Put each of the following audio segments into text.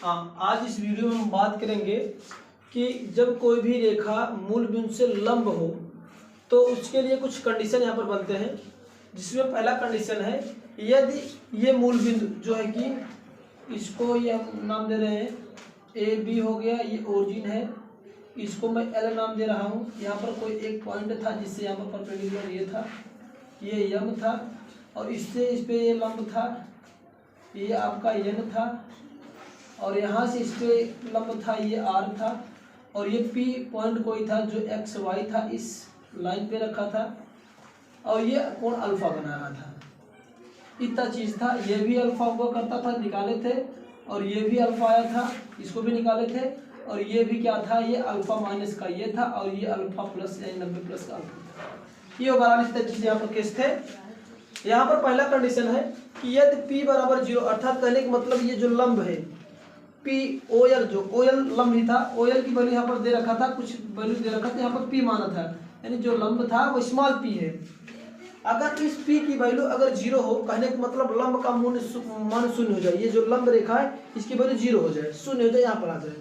आज इस वीडियो में हम बात करेंगे कि जब कोई भी रेखा मूल बिंदु से लंब हो तो उसके लिए कुछ कंडीशन यहाँ पर बनते हैं, जिसमें पहला कंडीशन है यदि ये मूल बिंदु जो है कि इसको ये हम नाम दे रहे हैं ए बी हो गया, ये ओरिजिन है, इसको मैं एल नाम दे रहा हूँ। यहाँ पर कोई एक पॉइंट था जिससे यहाँ पर परपेंडिकुलर ये था, ये यम था, और इससे इस पे ये लंब था, ये आपका यन था, और यहाँ से इस पे लंब था, ये आर था, और ये पी पॉइंट कोई था जो एक्स वाई था, इस लाइन पे रखा था, और ये कोण अल्फा बना रहा था। इतना चीज़ था, ये भी अल्फा हुआ करता था, निकाले थे, और ये भी अल्फा आया था, इसको भी निकाले थे, और ये भी क्या था, ये अल्फा माइनस का ये था, और ये अल्फा प्लस यानी 90 प्लस का अल्फा था। ये ओवरऑल इतना चीज़ यहाँ पर केस थे। यहाँ पर पहला कंडीशन है कि यदि पी बराबर 0, अर्थात कहने का मतलब ये जो लंब है पी ओ एल, जो ओ एल लंब ही था, ओ एल की वैल्यू यहाँ पर दे रखा था, कुछ वैल्यू दे रखा था, यहाँ पर पी माना था, यानी जो लंब था वो स्मॉल पी है। अगर इस पी की वैल्यू अगर 0 हो, कहने का मतलब लंब का मान 0 हो जाए, ये जो लंब रेखा है इसकी वैल्यू 0 हो जाए, 0 हो जाए, यहाँ पर आ जाए,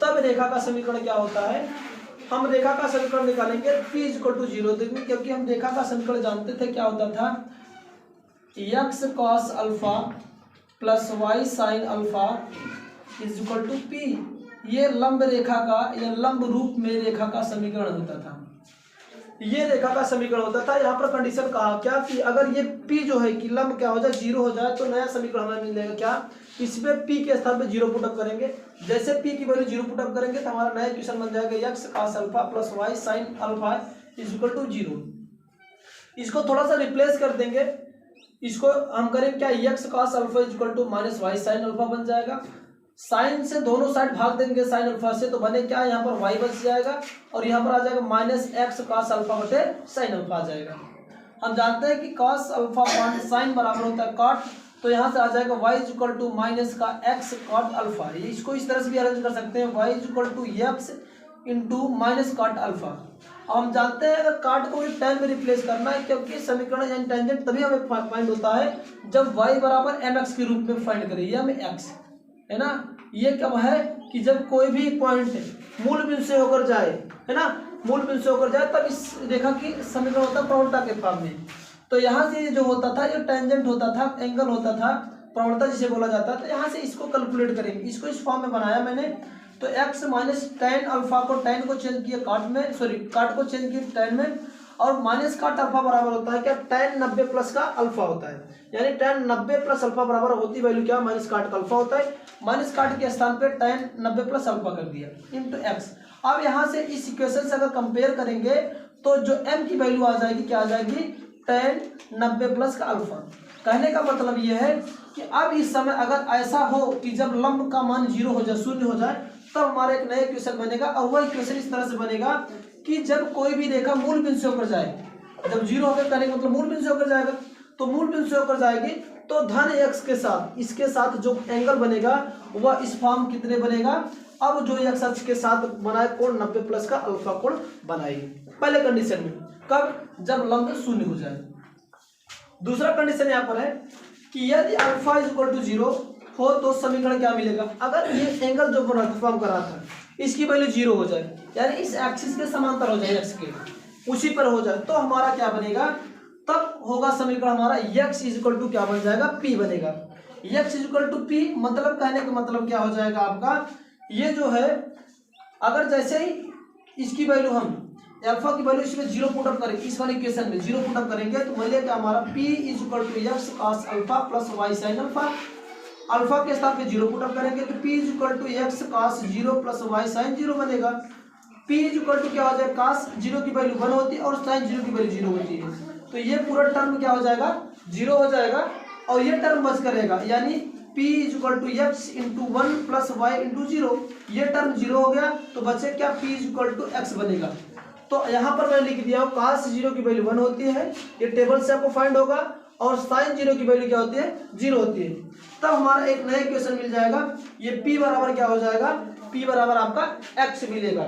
तब रेखा का समीकरण क्या होता है, हम रेखा का समीकरण निकालेंगे p = 0। देखिए, क्योंकि हम रेखा का समीकरण जानते थे, क्या होता था, x cos alpha plus y sin alpha = p। ये लंब रेखा का या लंब रूप में रेखा का समीकरण होता था, ये रेखा का समीकरण होता था। यहाँ पर कंडीशन कहा क्या कि अगर ये p जो है कि लंब क्या हो जाए, 0 हो जाए, तो नया समीकरण हमें मिल जाएगा। क्या, इसमें p के स्थान पे 0 पुटअप करेंगे, जैसे p की वैल्यू 0 पुटअप करेंगे तो हमारा नया इक्वेशन बन जाएगा x cos alpha plus y sin alpha = 0। इसको थोड़ा सा रिप्लेस कर देंगे, इसको हम करें क्या, x cos alpha = -y sin alpha बन जाएगा। साइन से दोनों साइड भाग देंगे साइन अल्फा से, तो बने क्या, यहाँ पर y बच जाएगा, और यहाँ पर आ जाएगा -x cos अल्फा बटे साइन अल्फा आ जाएगा। हम जानते हैं कि cos अल्फा साइन बराबर होता है cot, तो यहाँ से आ जाएगा y = माइनस का x cot अल्फा। इसको इस तरह से भी अरेंज कर सकते हैं, y = x into minus cot alpha. हम जानते हैं अगर काट को भी tan में रिप्लेस करना है, क्योंकि समीकरण यानी टेंजेंट तभी हमें फाइंड होता है जब y बराबर mx के रूप में फाइंड करें, ये हमें x है ना। ये कब है कि जब कोई भी पॉइंट मूल बिंदु से होकर जाए, है ना, मूल बिंदु से होकर जाए, तब इस रेखा की समीकरण होता है प्रवणता के फॉर्म में। तो यहाँ से जो होता था, ये टेंजेंट होता था, एंगल होता था, प्रवणता जिसे बोला जाता है। तो यहाँ से इसको कैलकुलेट करेंगे, इसको इस फॉर्म में बनाया मैंने। तो x माइनस tan अल्फा को, tan को चेंज किया काट में, सॉरी काट को चेंज किया tan में, और माइनस काट अल्फा बराबर होता है क्या, tan 90 प्लस का अल्फा होता है, यानी tan 90 प्लस अल्फा बराबर होती वैल्यू क्या, माइनस काट का अल्फा होता है। माइनस काट के स्थान पे tan 90 प्लस अल्फा कर दिया इंटू x। अब यहाँ से इस इक्वेशन से अगर कंपेयर करेंगे तो जो m की वैल्यू आ जाएगी, क्या आ जाएगी, tan 90 प्लस का अल्फा। कहने का मतलब ये है कि अब इस समय अगर ऐसा हो कि जब लंब का मान 0 हो जाए, 0 हो जाए, तब हमारा एक नया इक्वेशन बनेगा, और वह इक्वेशन इस तरह से बनेगा कि जब कोई भी रेखा मूल बिंदु से होकर जाए, जब 0 होकर कहने का मतलब मूल बिंदु से होकर जाएगा, तो मूल बिंदु से होकर जाएगी तो धन x के साथ, इसके साथ जो एंगल बनेगा वह इस फॉर्म कितने बनेगा, अब जो x अक्ष के साथ बनाए कोण 90 प्लस का अल्फा कोण बनाएगी, पहले कंडीशन में। कब, जब लंब 0 हो जाए। दूसरा कंडीशन यहाँ पर है कि यदि अल्फा = 0 हो तो समीकरण क्या मिलेगा, अगर ये एंगल जो फॉर्म करा था इसकी वैल्यू 0 हो जाए, यानी इस एक्सिस के समांतर हो जाए, एक्स के उसी पर हो जाए, तो हमारा क्या बनेगा, तब होगा समीकरण हमारा x = क्या बन जाएगा, p बनेगा। x = p मतलब कहने का मतलब क्या हो जाएगा आपका, ये जो है अगर जैसे ही इसकी वैल्यू हम अल्फा की वैल्यू इसमें 0 पुटअप करेंगे, इस वाले इक्वेशन में 0 पुटअप करेंगे, तो मान लिया कि हमारा p = x cos alpha plus y sin alpha. Alpha के स्थान पे 0 पुटअप करेंगे तो p = x cos 0 plus y sin 0 बनेगा। p = क्या हो जाएगा, cos 0 की वैल्यू 1 होती है और sin 0 की वैल्यू 0 होती है, तो ये पूरा टर्म क्या हो जाएगा, 0 हो जाएगा, और ये टर्म बच करेगा, यानी p = x × 1 प्लस y × 0, ये टर्म 0 हो गया, तो बचे क्या, p = x बनेगा। तो यहाँ पर मैं लिख दिया हूँ cos 0 की वैल्यू 1 होती है, ये टेबल से आपको फाइंड होगा, और sin 0 की वैल्यू क्या होती है, 0 होती है। तब हमारा एक नया इक्वेशन मिल जाएगा, ये p बराबर क्या हो जाएगा, p बराबर आपका x मिलेगा।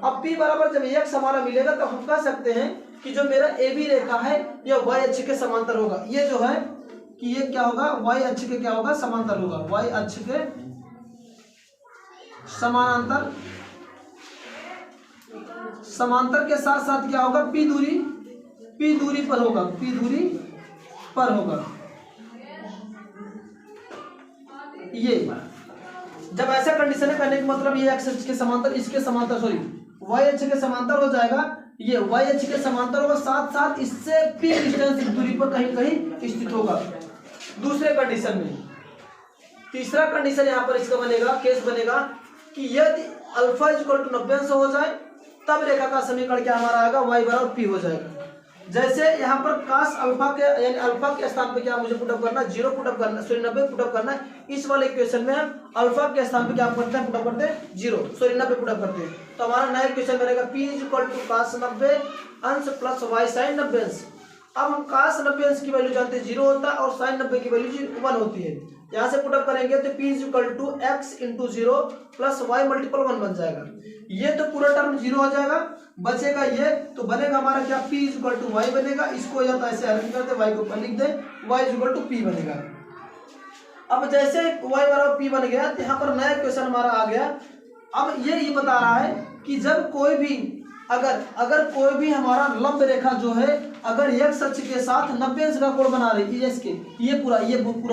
अब p बराबर जब x हमारा मिलेगा तो हम कह सकते हैं कि जो मेरा AB रेखा है यह y अक्ष के समांतर होगा। ये जो है कि ये क्या होगा, y अक्ष के क्या होगा, समांतर होगा, y अक्ष के समानांतर, समांतर के साथ साथ क्या होगा, p दूरी पर होगा, p दूरी पर होगा। ये जब ऐसा कंडीशन है कहने का मतलब ये एक्स अक्ष के समांतर, इसके समांतर सॉरी वाई अक्ष के समांतर हो जाएगा, ये वाई अक्ष के समांतर होगा, साथ साथ इससे p डिस्टेंस दूरी पर कहीं कहीं स्थित होगा। दूसरे कंडीशन में, तीसरा कंडीशन यहाँ पर इसका बनेगा, केस बनेगा कि यदि अल्फा इक्वल टू 90 हो जाए तब रेखा का समीकरण क्या हमारा आएगा, y बराबर p हो जाएगा। जैसे यहाँ पर काश अल्फा के यानी अल्फा के स्थान पे क्या मुझे पुटअप करना, 0 पुटअप करना, सॉरी 90 पुटअप करना है। इस वाले इक्वेशन में हम अल्फा के स्थान पे क्या करते हैं, पुटअप करते हैं 0, सॉरी 90 पुटअप करते हैं। तो हमारा नया इक्वेशन बनेगा p इक्वल टू काश 90 अंश प्लस y साइन 90 अंश। अब हम काश 90 अंश की वैल्यू जानते हैं 0 होता है और साइन 90 की वैल्यू 1 होती है। यहाँ से पुटअप करेंगे तो p equal to x into 0 plus y multiple 1 बन जाएगा। ये तो पूरा टर्म 0 हो जाएगा, बचेगा ये, तो बनेगा हमारा क्या, p इक्वल टू y बनेगा। इसको या तो ऐसे हल करते, y को ऊपर लिख दे, y इक्वल टू p बनेगा। अब जैसे y बराबर p बन गया तो यहाँ पर नया क्वेश्चन हमारा आ गया। अब ये बता रहा है कि जब कोई भी अगर कोई भी हमारा लंब रेखा जो है अगर x अक्ष के साथ 90 अंश का कोण बना रही है, इसके ये पूरा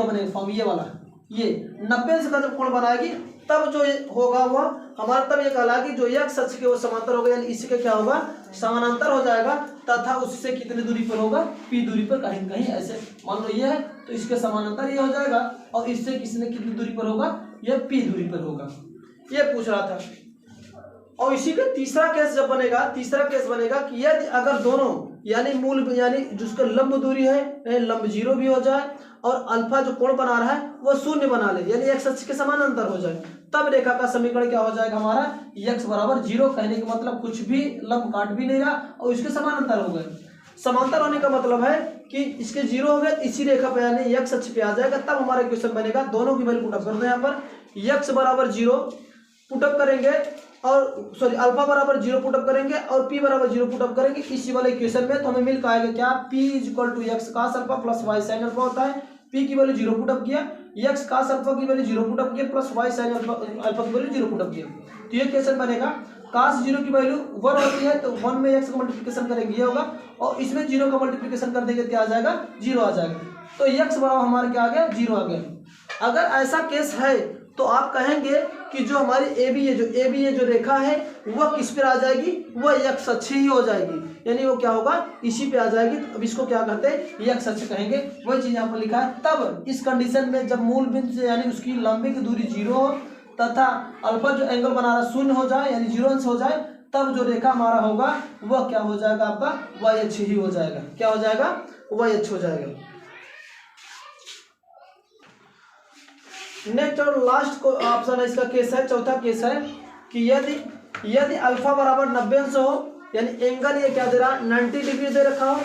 बनेगा फॉर्म, ये वाला ये 90 अंश का जब कोण बनाएगी तब जो होगा वह हमारा तब ये कहलाएगा कि जो x अक्ष के वो समांतर होगा, यानी इसके क्या होगा, समानांतर हो जाएगा तथा उससे कितनी दूरी पर होगा, p दूरी पर कहीं कहीं ऐसे मान लो ये है तो इसके समानांतर ये हो जाएगा और इससे किसने कितनी दूरी पर होगा, यह p दूरी पर होगा। ये पूछ रहा था। और इसी का तीसरा केस जब बनेगा, तीसरा केस बनेगा कि यदि अगर दोनों यानी मूल यानी जिसका लंब दूरी है लंब 0 भी हो जाए और अल्फा जो कोण बना रहा है वो 0 बना ले, यानी x अक्ष के समानांतर हो जाए, तब रेखा का समीकरण क्या हो जाएगा हमारा, x बराबर 0। कहने का मतलब कुछ भी लंब काट भी नहीं रहा और इसके समानांतर हो गए। समांतर होने का मतलब है कि इसके 0 हो गए, इसी रेखा पे यानी x अक्ष पे आ जाएगा, तब हमारा क्वेश्चन बनेगा। दोनों की वैल्यू पुटअप कर दो, यहाँ पर x बराबर 0 पुटअप करेंगे और सॉरी अल्फा बराबर 0 पुटअप करेंगे और p बराबर 0 पुटअप करेंगे इसी वाले इक्वेशन में, तो हमें मिल पाएगा क्या, p equal to x cos alpha plus y sin alpha होता है। p की वैल्यू 0 पुटअप किया, x cos अल्फा की वैल्यू 0 पुटअप किया प्लस y sin अल्फा की वैल्यू 0 पुटअप किया, तो ये इक्वेशन बनेगा। cos 0 की वैल्यू 1 होती है तो 1 में x का मल्टीप्लिकेशन करेंगे ये होगा और इसमें 0 का मल्टीप्लिकेशन कर देंगे क्या आ जाएगा, 0 आ जाएगा। तो x बराबर हमारे क्या आ गया, 0 आ गया। अगर ऐसा केस है तो आप कहेंगे कि जो हमारी AB जो रेखा है वह किस पर आ जाएगी, वह x अक्ष ही हो जाएगी, यानी वो क्या होगा, इसी पे आ जाएगी। तो अब इसको क्या कहते हैं, x अक्ष कहेंगे। वही चीज यहाँ पर लिखा है। तब इस कंडीशन में जब मूल बिंदु से यानी उसकी लंबी की दूरी 0 हो तथा अल्फा जो एंगल बना रहा 0 हो जाए यानी 0 अंश हो जाए, तब जो रेखा हमारा होगा वह क्या हो जाएगा, आपका y अक्ष ही हो जाएगा। क्या हो जाएगा, y अक्ष हो जाएगा। नेक्स्ट और लास्ट को ऑप्शन है इसका केस है, चौथा केस है कि यदि अल्फा बराबर 90 अंश हो, यानी एंगल ये क्या दे रहा, 90 डिग्री दे रखा हो,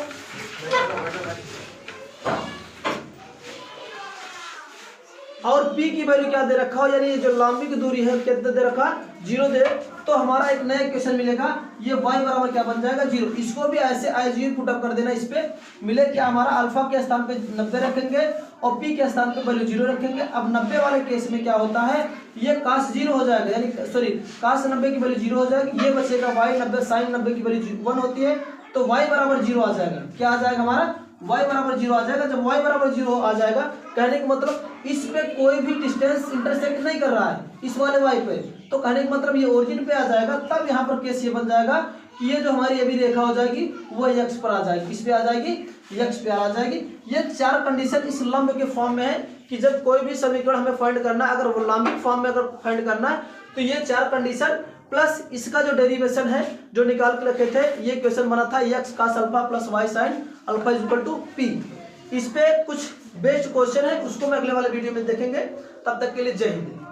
और p की वैल्यू क्या दे रखा हो, यानी ये जो लंबी की दूरी है कितना दे रखा, 0 दे, तो हमारा एक नया इक्वेशन मिलेगा। ये y बराबर क्या बन जाएगा, 0। इसको भी ऐसे i0 पुटअप कर देना, इस पे मिले क्या हमारा, अल्फा के स्थान पे 90 रखेंगे और p के स्थान पे वैल्यू 0 रखेंगे। अब 90 वाले केस में क्या होता है, ये cos 0 हो जाएगा, यानी सॉरी cos 90 की वैल्यू 0 हो जाएगी, ये बचेगा y 90 sin 90 की वैल्यू 1 होती है, तो y बराबर 0 आ जाएगा। क्या आ जाएगा हमारा, y बराबर 0 आ जाएगा। जब y बराबर 0 आ जाएगा कहने का मतलब इस पे कोई भी डिस्टेंस इंटरसेक्ट नहीं कर रहा है इस वाले y पे, तो कहने का मतलब ये ओरिजिन पे आ जाएगा। तब यहाँ पर केस ये बन जाएगा कि ये जो हमारी अभी रेखा हो जाएगी वो x पर आ जाएगी, किस पे आ जाएगी, x पे आ जाएगी। ये 4 कंडीशन इस लंब के फॉर्म में है कि जब कोई भी समीकरण हमें फाइंड करना है, अगर वो लंबिक फॉर्म में अगर फाइंड करना है तो ये 4 कंडीशन प्लस इसका जो डेरिवेशन है जो निकाल के रखे थे, ये क्वेश्चन बना था x cos alpha plus y sin alpha equal to p। इस पे कुछ बेस्ट क्वेश्चन है, उसको मैं अगले वाले वीडियो में देखेंगे। तब तक के लिए जय हिंद।